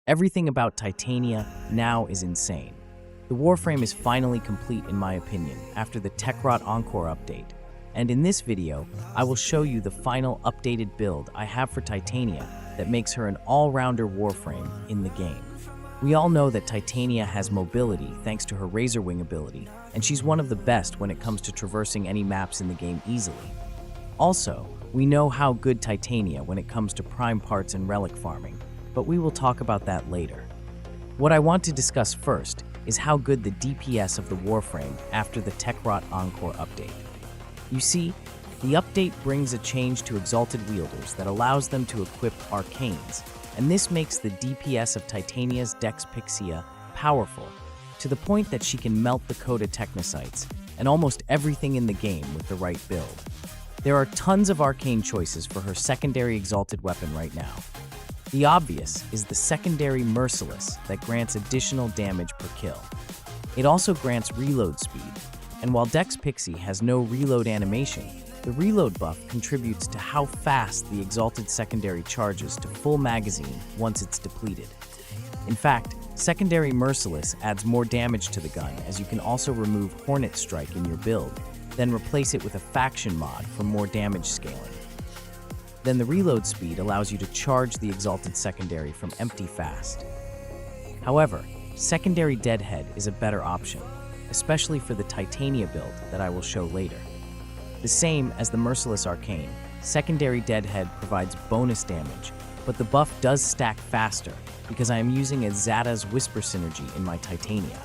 Everything about Titania now is insane. The Warframe is finally complete in my opinion after the TECHROT ENCORE update, and in this video, I will show you the final updated build I have for Titania that makes her an all-rounder Warframe in the game. We all know that Titania has mobility thanks to her Razor Wing ability, and she's one of the best when it comes to traversing any maps in the game easily. Also, we know how good Titania when it comes to prime parts and relic farming, but we will talk about that later. What I want to discuss first is how good the DPS of the Warframe after the TECHROT ENCORE update. You see, the update brings a change to Exalted Wielders that allows them to equip arcanes, and this makes the DPS of Titania's Dex Pixia powerful, to the point that she can melt the coda technocytes and almost everything in the game with the right build. There are tons of arcane choices for her secondary exalted weapon right now. The obvious is the secondary Merciless that grants additional damage per kill. It also grants reload speed, and while Dex Pixie has no reload animation, the reload buff contributes to how fast the exalted secondary charges to full magazine once it's depleted. In fact, secondary Merciless adds more damage to the gun, as you can also remove Hornet Strike in your build, then replace it with a faction mod for more damage scaling. Then the reload speed allows you to charge the exalted secondary from empty fast. However, secondary Deadhead is a better option, especially for the Titania build that I will show later. The same as the Merciless Arcane, secondary Deadhead provides bonus damage, but the buff does stack faster because I am using a Zada's Whisper synergy in my Titania.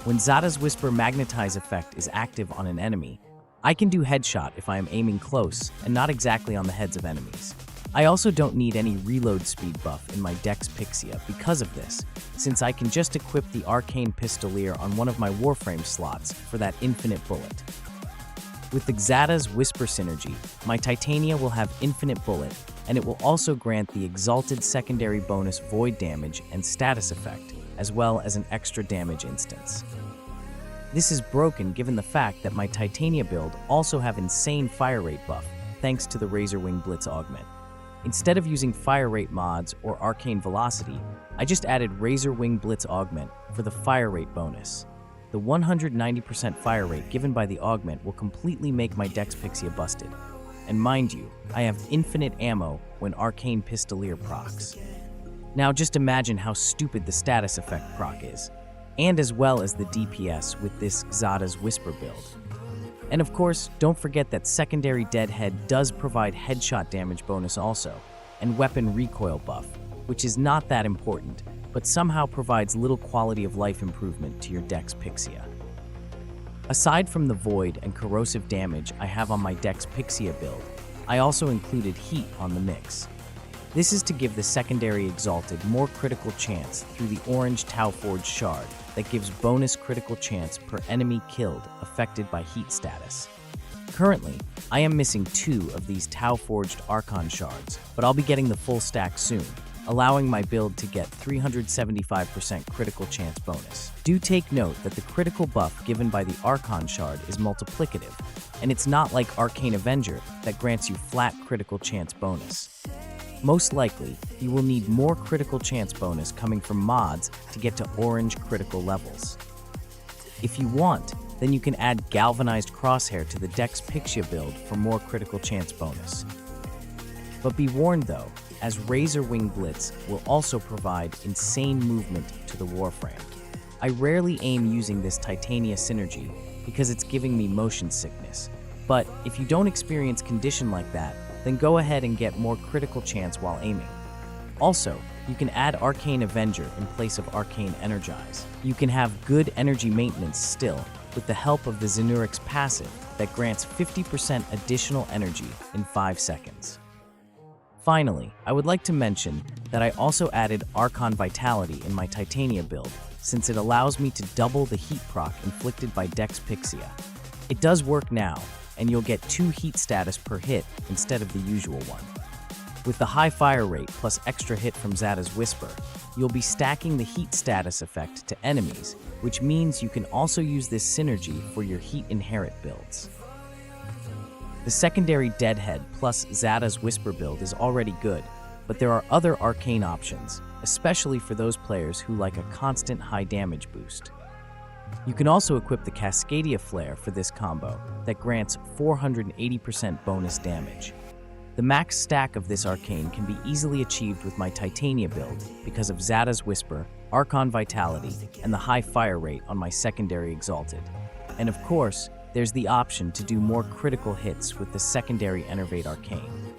When Zada's Whisper Magnetize effect is active on an enemy, I can do headshot if I am aiming close and not exactly on the heads of enemies. I also don't need any reload speed buff in my Dex Pixia because of this, since I can just equip the Arcane Pistolier on one of my Warframe slots for that infinite bullet. With the Zada's Whisper synergy, my Titania will have infinite bullet, and it will also grant the exalted secondary bonus void damage and status effect, as well as an extra damage instance. This is broken given the fact that my Titania build also have insane fire rate buff thanks to the Razor Wing Blitz augment. Instead of using fire rate mods or arcane velocity, I just added Razor Wing Blitz augment for the fire rate bonus. The 190% fire rate given by the augment will completely make my Dex Pixia busted. And mind you, I have infinite ammo when Arcane Pistolier procs. Now just imagine how stupid the status effect proc is, and as well as the DPS with this Zada's Whisper build. And of course, don't forget that secondary Deadhead does provide headshot damage bonus also, and weapon recoil buff, which is not that important, but somehow provides little quality of life improvement to your Dex Pixia. Aside from the void and corrosive damage I have on my Dex Pixia build, I also included heat on the mix. This is to give the secondary exalted more critical chance through the orange Tau Forged shard that gives bonus critical chance per enemy killed affected by heat status. Currently, I am missing 2 of these Tau Forged Archon shards, but I'll be getting the full stack soon, allowing my build to get 375% critical chance bonus. Do take note that the critical buff given by the Archon shard is multiplicative, and it's not like Arcane Avenger that grants you flat critical chance bonus. Most likely, you will need more critical chance bonus coming from mods to get to orange critical levels. If you want, then you can add Galvanized Crosshair to the Dex Pixia build for more critical chance bonus. But be warned though, as Razor Wing Blitz will also provide insane movement to the Warframe. I rarely aim using this Titania synergy because it's giving me motion sickness, but if you don't experience condition like that, then go ahead and get more critical chance while aiming. Also, you can add Arcane Avenger in place of Arcane Energize. You can have good energy maintenance still with the help of the Zenurix passive that grants 50% additional energy in 5 seconds. Finally, I would like to mention that I also added Archon Vitality in my Titania build since it allows me to double the heat proc inflicted by Dex Pixia. It does work now, and you'll get 2 heat status per hit instead of the usual one. With the high fire rate plus extra hit from Zada's Whisper, you'll be stacking the heat status effect to enemies, which means you can also use this synergy for your heat inherit builds. The secondary Deadhead plus Zada's Whisper build is already good, but there are other arcane options, especially for those players who like a constant high damage boost. You can also equip the Cascadia Flare for this combo that grants 480% bonus damage. The max stack of this arcane can be easily achieved with my Titania build because of Zada's Whisper, Archon Vitality, and the high fire rate on my secondary Exalted. And of course, there's the option to do more critical hits with the secondary Enervate Arcane.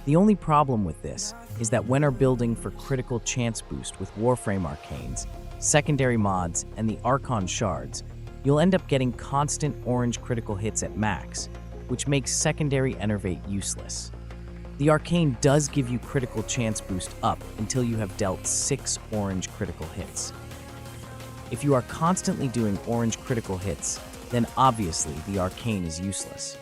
The only problem with this is that when building for critical chance boost with Warframe Arcanes, secondary mods, and the Archon Shards, you'll end up getting constant orange critical hits at max, which makes secondary Enervate useless. The Arcane does give you critical chance boost up until you have dealt 6 orange critical hits. If you are constantly doing orange critical hits, then obviously the Arcane is useless.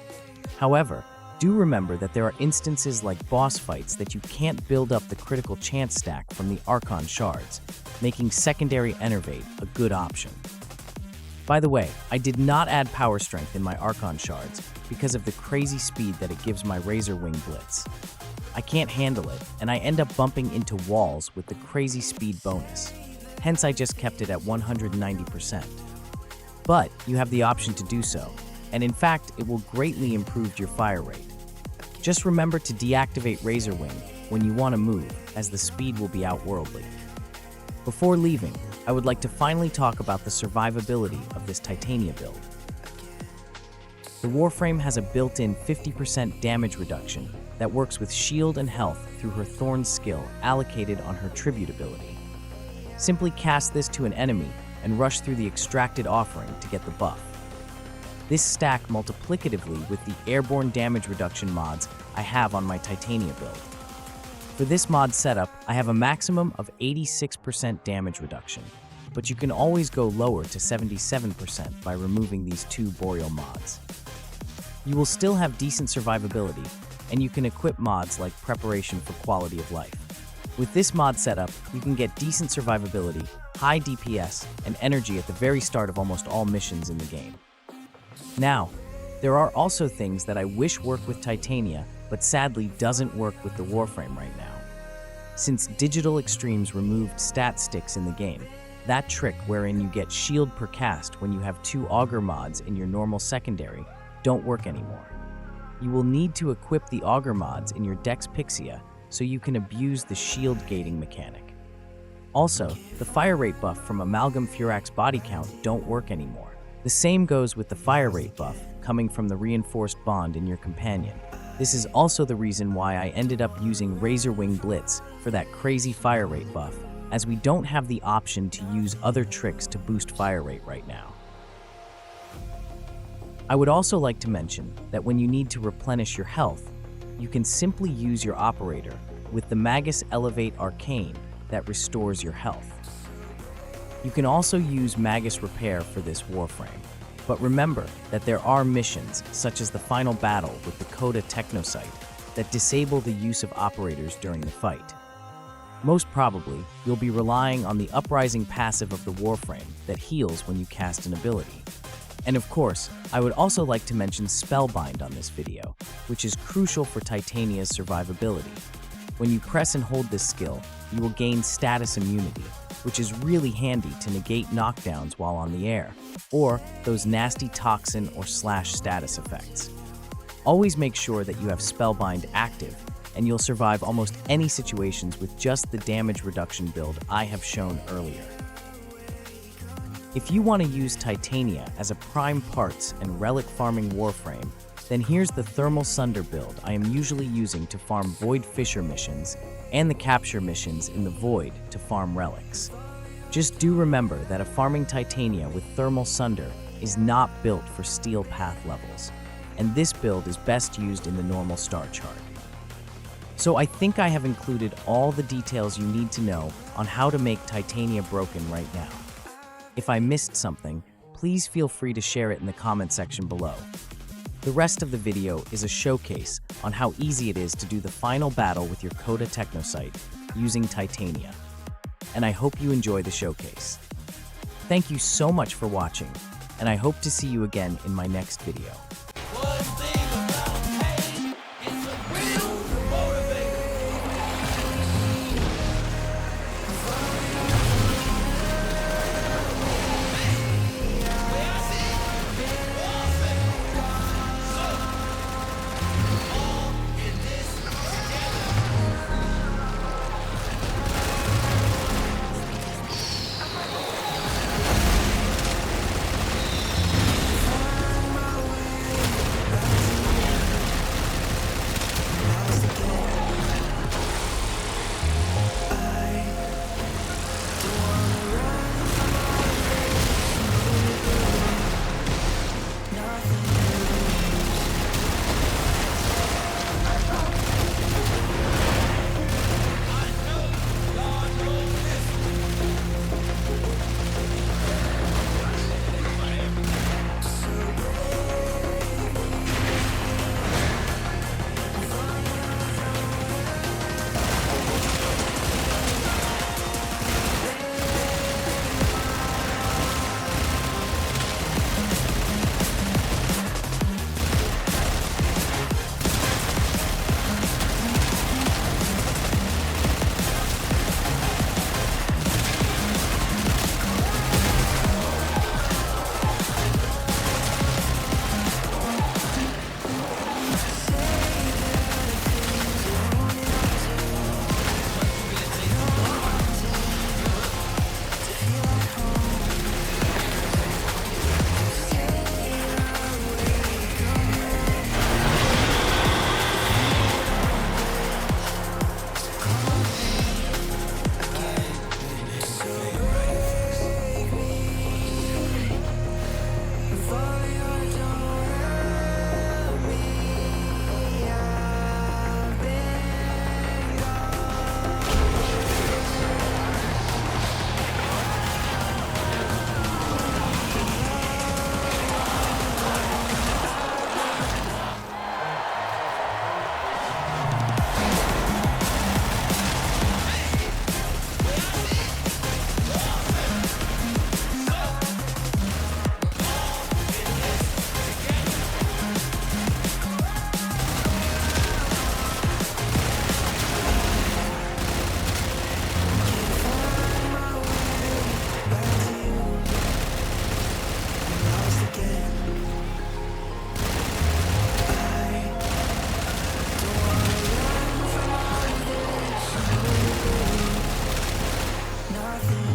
However, do remember that there are instances like boss fights that you can't build up the critical chance stack from the Archon Shards, making secondary Enervate a good option. By the way, I did not add power strength in my Archon Shards because of the crazy speed that it gives my Razor Wing Blitz. I can't handle it, and I end up bumping into walls with the crazy speed bonus. Hence, I just kept it at 190%. But you have the option to do so, and in fact, it will greatly improve your fire rate. Just remember to deactivate Razor Wing when you want to move, as the speed will be outworldly. Before leaving, I would like to finally talk about the survivability of this Titania build. The Warframe has a built-in 50% damage reduction that works with shield and health through her Thorn skill allocated on her Tribute ability. Simply cast this to an enemy and rush through the extracted offering to get the buff. This stack multiplicatively with the airborne damage reduction mods I have on my Titania build. For this mod setup, I have a maximum of 86% damage reduction, but you can always go lower to 77% by removing these 2 Boreal mods. You will still have decent survivability, and you can equip mods like Preparation for Quality of Life. With this mod setup, you can get decent survivability, high DPS, and energy at the very start of almost all missions in the game. Now, there are also things that I wish work with Titania, but sadly doesn't work with the Warframe right now. Since Digital Extremes removed stat sticks in the game, that trick wherein you get shield per cast when you have 2 Augur mods in your normal secondary don't work anymore. You will need to equip the Augur mods in your Dex Pixia so you can abuse the shield gating mechanic. Also, the fire rate buff from Amalgam Furax body count don't work anymore. The same goes with the fire rate buff coming from the reinforced bond in your companion. This is also the reason why I ended up using Razor Wing Blitz for that crazy fire rate buff, as we don't have the option to use other tricks to boost fire rate right now. I would also like to mention that when you need to replenish your health, you can simply use your operator with the Magus Elevate Arcane that restores your health. You can also use Magus Repair for this Warframe, but remember that there are missions, such as the final battle with the Coda Technocyte, that disable the use of operators during the fight. Most probably, you'll be relying on the Uprising passive of the Warframe that heals when you cast an ability. And of course, I would also like to mention Spellbind on this video, which is crucial for Titania's survivability. When you press and hold this skill, you will gain status immunity, which is really handy to negate knockdowns while on the air, or those nasty toxin or slash status effects. Always make sure that you have Spellbind active, and you'll survive almost any situations with just the damage reduction build I have shown earlier. If you want to use Titania as a prime parts and relic farming Warframe, then here's the Thermal Sunder build I am usually using to farm Void Fissure missions and the capture missions in the Void to farm relics. Just do remember that a farming Titania with Thermal Sunder is not built for Steel Path levels, and this build is best used in the normal star chart. So I think I have included all the details you need to know on how to make Titania broken right now. If I missed something, please feel free to share it in the comment section below. The rest of the video is a showcase on how easy it is to do the final battle with your Coda Technocyte using Titania. And I hope you enjoy the showcase. Thank you so much for watching, and I hope to see you again in my next video. nothing.